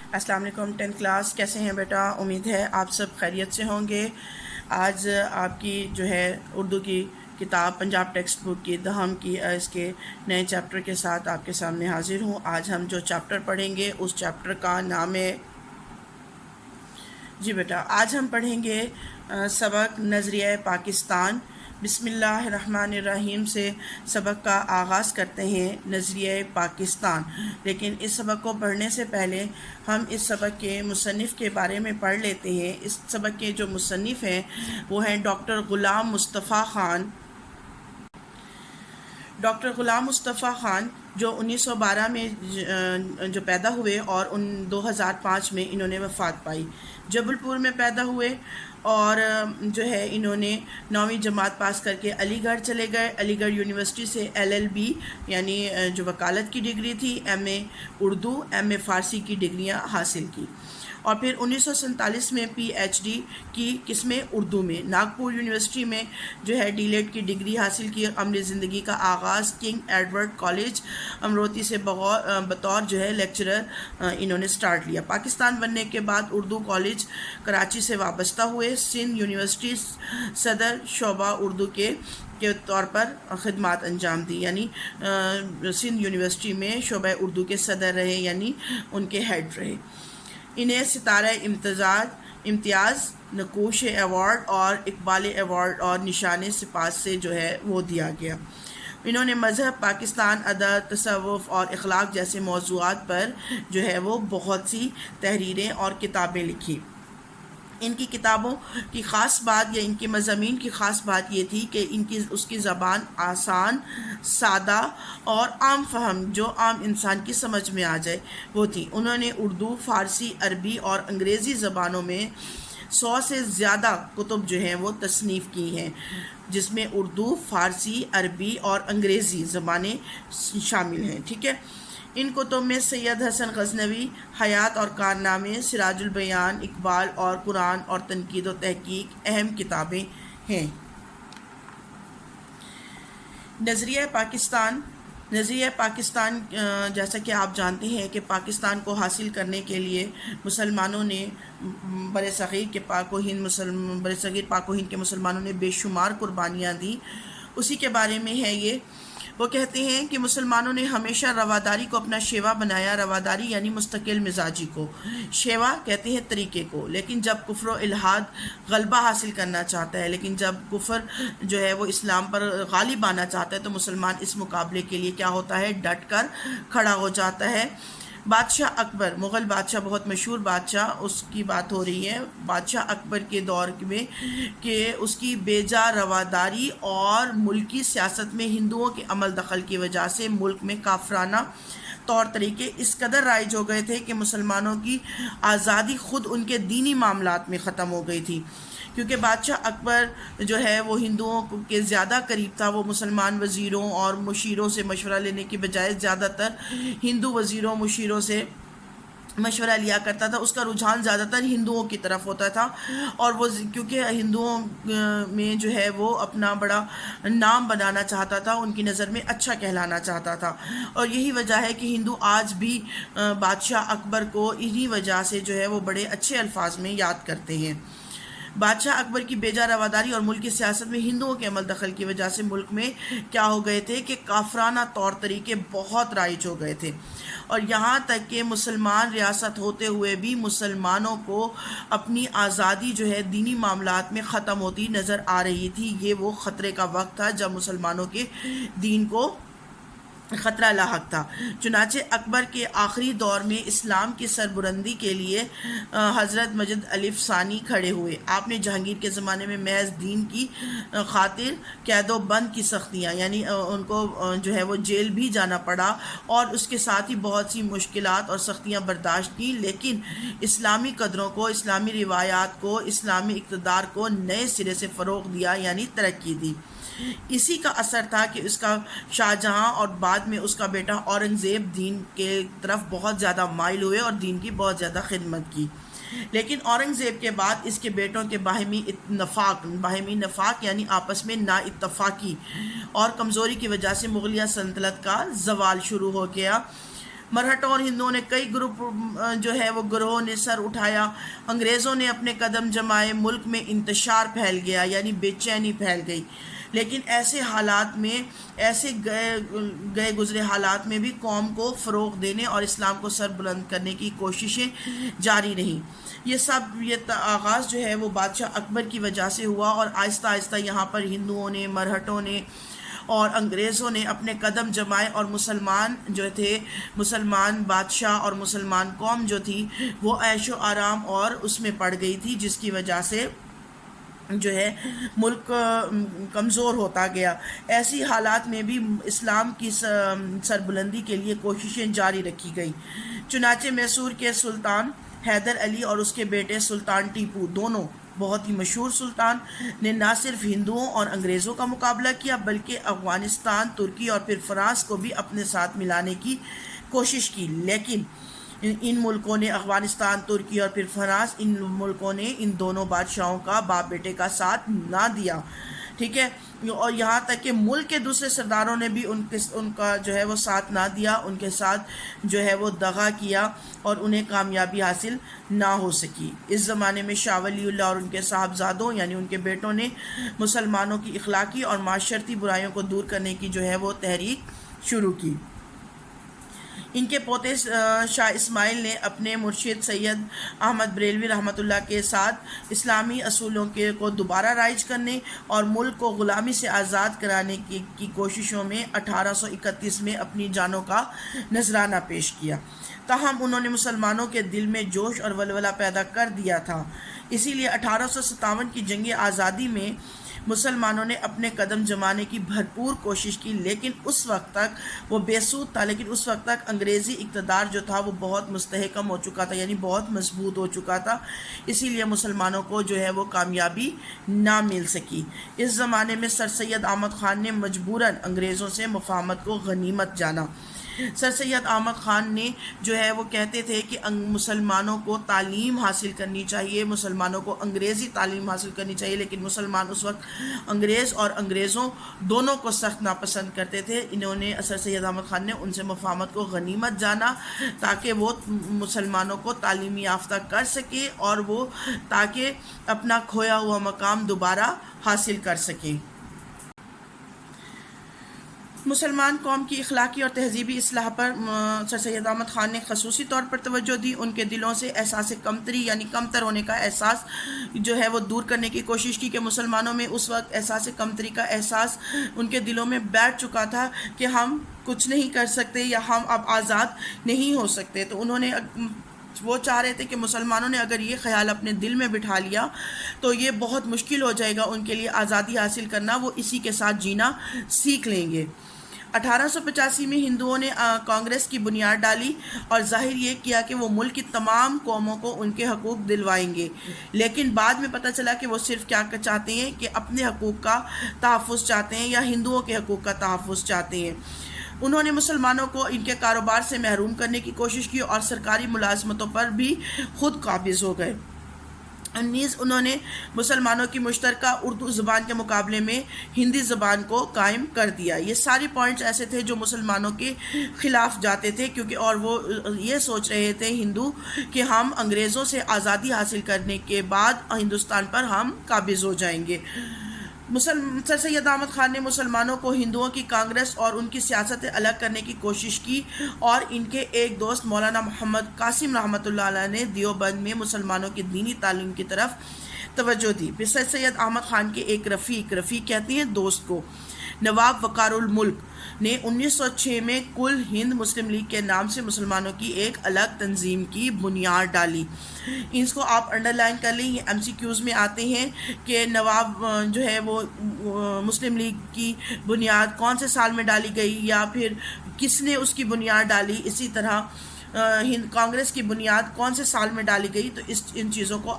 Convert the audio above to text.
السلام علیکم 10 کلاس، کیسے ہیں بیٹا؟ امید ہے آپ سب خیریت سے ہوں گے۔ آج آپ کی جو ہے اردو کی کتاب پنجاب ٹیکسٹ بک کی دہم کی اس کے نئے چیپٹر کے ساتھ آپ کے سامنے حاضر ہوں۔ آج ہم جو چیپٹر پڑھیں گے اس چیپٹر کا نام ہے جی بیٹا، آج ہم پڑھیں گے سبق نظریہ پاکستان۔ بسم اللہ الرحمن الرحیم سے سبق کا آغاز کرتے ہیں، نظریہ پاکستان۔ لیکن اس سبق کو پڑھنے سے پہلے ہم اس سبق کے مصنف کے بارے میں پڑھ لیتے ہیں۔ اس سبق کے جو مصنف ہیں وہ ہیں ڈاکٹر غلام مصطفیٰ خان۔ ڈاکٹر غلام مصطفیٰ خان جو 1912 میں جو پیدا ہوئے اور 2005 میں انہوں نے وفات پائی۔ جبل پور میں پیدا ہوئے اور جو ہے انہوں نے 9ویں جماعت پاس کر کے علی گڑھ چلے گئے۔ علی گڑھ یونیورسٹی سے LLB یعنی جو وکالت کی ڈگری تھی، MA اردو، MA فارسی کی ڈگریاں حاصل کی، اور پھر 1947 میں PhD کی کس میں؟ اردو میں۔ ناگپور یونیورسٹی میں جو ہے DLED کی ڈگری حاصل کی۔ عملی زندگی کا آغاز کنگ ایڈورڈ کالج امروتی سے بطور جو ہے لیکچرر انہوں نے سٹارٹ لیا۔ پاکستان بننے کے بعد اردو کالج کراچی سے وابستہ ہوئے۔ سندھ یونیورسٹی صدر شعبہ اردو کے طور پر خدمات انجام دی، یعنی سندھ یونیورسٹی میں شعبہ اردو کے صدر رہے، یعنی ان کے ہیڈ رہے۔ انہیں ستارہ امتیاز، نقوش ایوارڈ اور اقبال ایوارڈ اور نشان سپاس سے جو ہے وہ دیا گیا۔ انہوں نے مذہب، پاکستان، ادب، تصوف اور اخلاق جیسے موضوعات پر جو ہے وہ بہت سی تحریریں اور کتابیں لکھی۔ ان کی کتابوں کی خاص بات یا ان کے مضامین کی خاص بات یہ تھی کہ اس کی زبان آسان، سادہ اور عام فہم، جو عام انسان کی سمجھ میں آ جائے وہ تھی۔ انہوں نے اردو، فارسی، عربی اور انگریزی زبانوں میں 100 سے زیادہ کتب جو ہیں وہ تصنیف کی ہیں، جس میں اردو، فارسی، عربی اور انگریزی زبانیں شامل ہیں۔ ٹھیک ہے، ان کتب میں سید حسن غزنوی حیات اور کارنامے، سراج البیان، اقبال اور قرآن اور تنقید و تحقیق اہم کتابیں ہیں۔ نظریہ پاکستان جیسا کہ آپ جانتے ہیں کہ پاکستان کو حاصل کرنے کے لیے مسلمانوں نے برصغیر پاک و ہند کے مسلمانوں نے بے شمار قربانیاں دیں۔ اسی کے بارے میں ہے یہ۔ وہ کہتے ہیں کہ مسلمانوں نے ہمیشہ رواداری کو اپنا شیوا بنایا۔ رواداری یعنی مستقل مزاجی کو، شیوا کہتے ہیں طریقے کو۔ لیکن جب کفر و الحاد غلبہ حاصل کرنا چاہتا ہے، لیکن جب کفر جو ہے وہ اسلام پر غالب آنا چاہتا ہے تو مسلمان اس مقابلے کے لیے کیا ہوتا ہے؟ ڈٹ کر کھڑا ہو جاتا ہے۔ بادشاہ اکبر، مغل بادشاہ، بہت مشہور بادشاہ، اس کی بات ہو رہی ہے۔ بادشاہ اکبر کے دور میں کہ اس کی بے جا رواداری اور ملکی سیاست میں ہندوؤں کے عمل دخل کی وجہ سے ملک میں کافرانہ طور طریقے اس قدر رائج ہو گئے تھے کہ مسلمانوں کی آزادی خود ان کے دینی معاملات میں ختم ہو گئی تھی، کیونکہ بادشاہ اکبر جو ہے وہ ہندوؤں کے زیادہ قریب تھا۔ وہ مسلمان وزیروں اور مشیروں سے مشورہ لینے کی بجائے زیادہ تر ہندو وزیروں مشیروں سے مشورہ لیا کرتا تھا۔ اس کا رجحان زیادہ تر ہندوؤں کی طرف ہوتا تھا، اور وہ کیونکہ ہندوؤں میں جو ہے وہ اپنا بڑا نام بنانا چاہتا تھا، ان کی نظر میں اچھا کہلانا چاہتا تھا، اور یہی وجہ ہے کہ ہندو آج بھی بادشاہ اکبر کو انہی وجہ سے جو ہے وہ بڑے اچھے الفاظ میں یاد کرتے ہیں۔ بادشاہ اکبر کی بے جا رواداری اور ملک کی سیاست میں ہندوؤں کے عمل دخل کی وجہ سے ملک میں کیا ہو گئے تھے کہ کافرانہ طور طریقے بہت رائج ہو گئے تھے، اور یہاں تک کہ مسلمان ریاست ہوتے ہوئے بھی مسلمانوں کو اپنی آزادی جو ہے دینی معاملات میں ختم ہوتی نظر آ رہی تھی۔ یہ وہ خطرے کا وقت تھا جب مسلمانوں کے دین کو خطرہ لاحق تھا۔ چنانچہ اکبر کے آخری دور میں اسلام کی سربلندی کے لیے حضرت مجد الف ثانی کھڑے ہوئے۔ آپ نے جہانگیر کے زمانے میں محض دین کی خاطر قید و بند کی سختیاں، یعنی ان کو جو ہے وہ جیل بھی جانا پڑا، اور اس کے ساتھ ہی بہت سی مشکلات اور سختیاں برداشت کی، لیکن اسلامی قدروں کو، اسلامی روایات کو، اسلامی اقتدار کو نئے سرے سے فروغ دیا، یعنی ترقی دی۔ اسی کا اثر تھا کہ اس کا شاہ جہاں اور بعد میں اس کا بیٹا اورنگزیب دین کے طرف بہت زیادہ مائل ہوئے اور دین کی بہت زیادہ خدمت کی۔ لیکن اورنگزیب کے بعد اس کے بیٹوں کے باہمی نفاق یعنی آپس میں نا اتفاقی اور کمزوری کی وجہ سے مغلیہ سلطنت کا زوال شروع ہو گیا۔ مرہٹوں اور ہندوؤں نے کئی گروپ جو ہے وہ گروہوں نے سر اٹھایا، انگریزوں نے اپنے قدم جمائے، ملک میں انتشار پھیل گیا، یعنی بے چینی پھیل گئی۔ لیکن ایسے حالات میں، ایسے گئے گزرے حالات میں بھی قوم کو فروغ دینے اور اسلام کو سر بلند کرنے کی کوششیں جاری رہیں۔ یہ آغاز جو ہے وہ بادشاہ اکبر کی وجہ سے ہوا، اور آہستہ آہستہ یہاں پر ہندوؤں نے، مرہٹوں نے اور انگریزوں نے اپنے قدم جمائے، اور مسلمان جو تھے، مسلمان بادشاہ اور مسلمان قوم جو تھی وہ عیش و آرام اور اس میں پڑ گئی تھی، جس کی وجہ سے جو ہے ملک کمزور ہوتا گیا۔ ایسی حالات میں بھی اسلام کی سربلندی کے لیے کوششیں جاری رکھی گئی۔ چنانچہ میسور کے سلطان حیدر علی اور اس کے بیٹے سلطان ٹیپو، دونوں بہت ہی مشہور سلطان، نے نہ صرف ہندوؤں اور انگریزوں کا مقابلہ کیا بلکہ افغانستان، ترکی اور پھر فرانس کو بھی اپنے ساتھ ملانے کی کوشش کی، لیکن ان ملکوں نے، افغانستان، ترکی اور پھر فرانس، ان ملکوں نے ان دونوں بادشاہوں کا، باپ بیٹے کا ساتھ نہ دیا، ٹھیک ہے، اور یہاں تک کہ ملک کے دوسرے سرداروں نے بھی ان کا جو ہے وہ ساتھ نہ دیا، ان کے ساتھ جو ہے وہ دغا کیا اور انہیں کامیابی حاصل نہ ہو سکی۔ اس زمانے میں شاہ ولی اللہ اور ان کے صاحبزادوں یعنی ان کے بیٹوں نے مسلمانوں کی اخلاقی اور معاشرتی برائیوں کو دور کرنے کی جو ہے وہ تحریک شروع کی۔ ان کے پوتے شاہ اسماعیل نے اپنے مرشد سید احمد بریلوی رحمۃ اللہ کے ساتھ اسلامی اصولوں کو دوبارہ رائج کرنے اور ملک کو غلامی سے آزاد کرانے کی کوششوں میں 1831 میں اپنی جانوں کا نذرانہ پیش کیا۔ تاہم انہوں نے مسلمانوں کے دل میں جوش اور ولولہ پیدا کر دیا تھا، اسی لیے 1857 کی جنگ آزادی میں مسلمانوں نے اپنے قدم جمانے کی بھرپور کوشش کی، لیکن اس وقت تک وہ بے سود تھا، لیکن اس وقت تک انگریزی اقتدار جو تھا وہ بہت مستحکم ہو چکا تھا، یعنی بہت مضبوط ہو چکا تھا، اسی لیے مسلمانوں کو جو ہے وہ کامیابی نہ مل سکی۔ اس زمانے میں سر سید احمد خان نے مجبوراً انگریزوں سے مفاہمت کو غنیمت جانا۔ سر سید احمد خان نے جو ہے وہ کہتے تھے کہ مسلمانوں کو تعلیم حاصل کرنی چاہیے، مسلمانوں کو انگریزی تعلیم حاصل کرنی چاہیے، لیکن مسلمان اس وقت انگریز اور انگریزوں دونوں کو سخت ناپسند کرتے تھے۔ انہوں نے، سر سید احمد خان نے ان سے مفاہمت کو غنیمت جانا تاکہ وہ مسلمانوں کو تعلیمی یافتہ کر سکے اور وہ تاکہ اپنا کھویا ہوا مقام دوبارہ حاصل کر سکیں۔ مسلمان قوم کی اخلاقی اور تہذیبی اصلاح پر سر سید احمد خان نے خصوصی طور پر توجہ دی۔ ان کے دلوں سے احساس کمتری یعنی کمتر ہونے کا احساس جو ہے وہ دور کرنے کی کوشش کی کہ مسلمانوں میں اس وقت احساس کمتری کا احساس ان کے دلوں میں بیٹھ چکا تھا کہ ہم کچھ نہیں کر سکتے یا ہم اب آزاد نہیں ہو سکتے۔ تو انہوں نے وہ چاہ رہے تھے کہ مسلمانوں نے اگر یہ خیال اپنے دل میں بٹھا لیا تو یہ بہت مشکل ہو جائے گا ان کے لیے آزادی حاصل کرنا، وہ اسی کے ساتھ جینا سیکھ لیں گے۔ 1885 میں ہندوؤں نے کانگریس کی بنیاد ڈالی اور ظاہر یہ کیا کہ وہ ملک کی تمام قوموں کو ان کے حقوق دلوائیں گے، لیکن بعد میں پتہ چلا کہ وہ صرف کیا چاہتے ہیں کہ اپنے حقوق کا تحفظ چاہتے ہیں یا ہندوؤں کے حقوق کا تحفظ چاہتے ہیں۔ انہوں نے مسلمانوں کو ان کے کاروبار سے محروم کرنے کی کوشش کی اور سرکاری ملازمتوں پر بھی خود قابض ہو گئے۔ نیز انہوں نے مسلمانوں کی مشترکہ اردو زبان کے مقابلے میں ہندی زبان کو قائم کر دیا۔ یہ ساری پوائنٹس ایسے تھے جو مسلمانوں کے خلاف جاتے تھے، کیونکہ اور وہ یہ سوچ رہے تھے ہندو کہ ہم انگریزوں سے آزادی حاصل کرنے کے بعد ہندوستان پر ہم قابض ہو جائیں گے۔ سر سید احمد خان نے مسلمانوں کو ہندوؤں کی کانگریس اور ان کی سیاست سے الگ کرنے کی کوشش کی، اور ان کے ایک دوست مولانا محمد قاسم رحمۃ اللہ علیہ نے دیوبند میں مسلمانوں کی دینی تعلیم کی طرف توجہ دی۔ پھر سر سید احمد خان کے ایک رفیق کہتے ہیں دوست کو، نواب وقار الملک نے 1906 میں کل ہند مسلم لیگ کے نام سے مسلمانوں کی ایک الگ تنظیم کی بنیاد ڈالی۔ اس کو آپ انڈر لائن کر لیں، یہ ایم سی کیوز میں آتے ہیں کہ نواب جو ہے وہ مسلم لیگ کی بنیاد کون سے سال میں ڈالی گئی یا پھر کس نے اس کی بنیاد ڈالی، اسی طرح کانگریس کی بنیاد کون سے سال میں ڈالی گئی، تو ان چیزوں کو